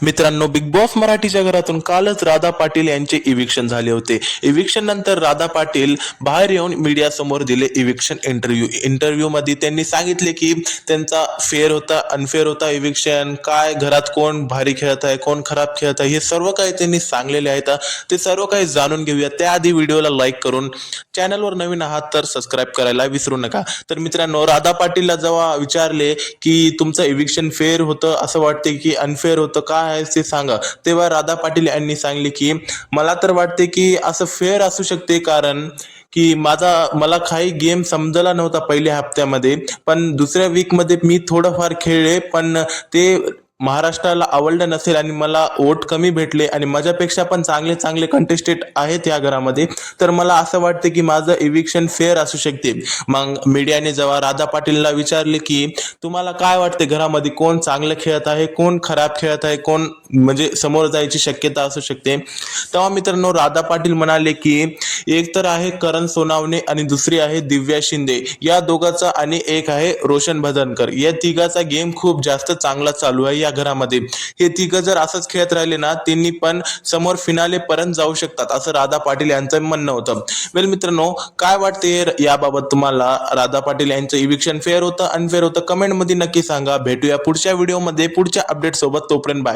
मित्रांनो, big boss मराठीच्या घरातून कालच राधा पाटील यांचे इविक्शन झाले होते. इविक्शन नंतर राधा पाटील बाहेर येऊन मीडिया समोर दिले इविक्शन इंटरव्ह्यू मध्ये त्यांनी सांगितले की त्यांचा फेअर होता, अनफेअर होता इविक्शन, काय घरात कोण भारी खेळत आहे, कोण खराब खेळत आहे, हे सर्व काही त्यांनी सांगलेले आहेत. ते सर्व काही जाणून घेऊया. त्याआधी व्हिडिओला लाईक करून चॅनलवर नवीन आहात तर सबस्क्राईब करायला विसरू नका. तर मित्रांनो, राधा पाटीलला जेव्हा विचारले की तुमचं इविक्शन फेअर होतं असं वाटते की अनफेअर होतं, काय आहे ते सांगा, तेव्हा राधा पाटील यांनी सांगले की मला तर वाटते की असं फेअर असू शकते, कारण की मला काही गेम समजला नव्हता पहिल्या हप्त्यामध्ये, पण दुसऱ्या वीक मध्ये मी थोडंफार खेळले, पण ते महाराष्ट्राला आवडलं नसेल आणि मला वोट कमी भेटले आणि माझ्यापेक्षा पण चांगले चांगले कंटेस्टेंट आहेत या घरामध्ये, तर मला असं वाटते की माझं इविक्शन फेअर असू शकते. मग मीडियाने जेव्हा राधा पाटीलला विचारले की तुम्हाला काय वाटते घरामध्ये कोण चांगलं खेळत आहे, कोण खराब खेळत आहे, कोण म्हणजे समोर जायची शक्यता असू शकते, तेव्हा मित्रांनो राधा पाटील म्हणाले की एक तर आहे करण सोनावणे आणि दुसरी आहे दिव्या शिंदे, या दोघांचा, आणि एक आहे रोशन भदनकर, या तिघाचा गेम खूप जास्त चांगला चालू आहे या घरामध्ये. हे तिघं जर असंच खेळत राहिले ना, त्यांनी पण समोर फिनाले पर्यंत जाऊ शकतात, असं राधा पाटील यांचं म्हणणं होतं. वेल मित्रांनो, काय वाटते याबाबत तुम्हाला? राधा पाटील यांचं इविक्शन फेअर होतं, अनफेअर होतं? कमेंट मध्ये नक्की सांगा. भेटूया पुढच्या व्हिडिओमध्ये पुढच्या अपडेट सोबत. तोपर्यंत बाय.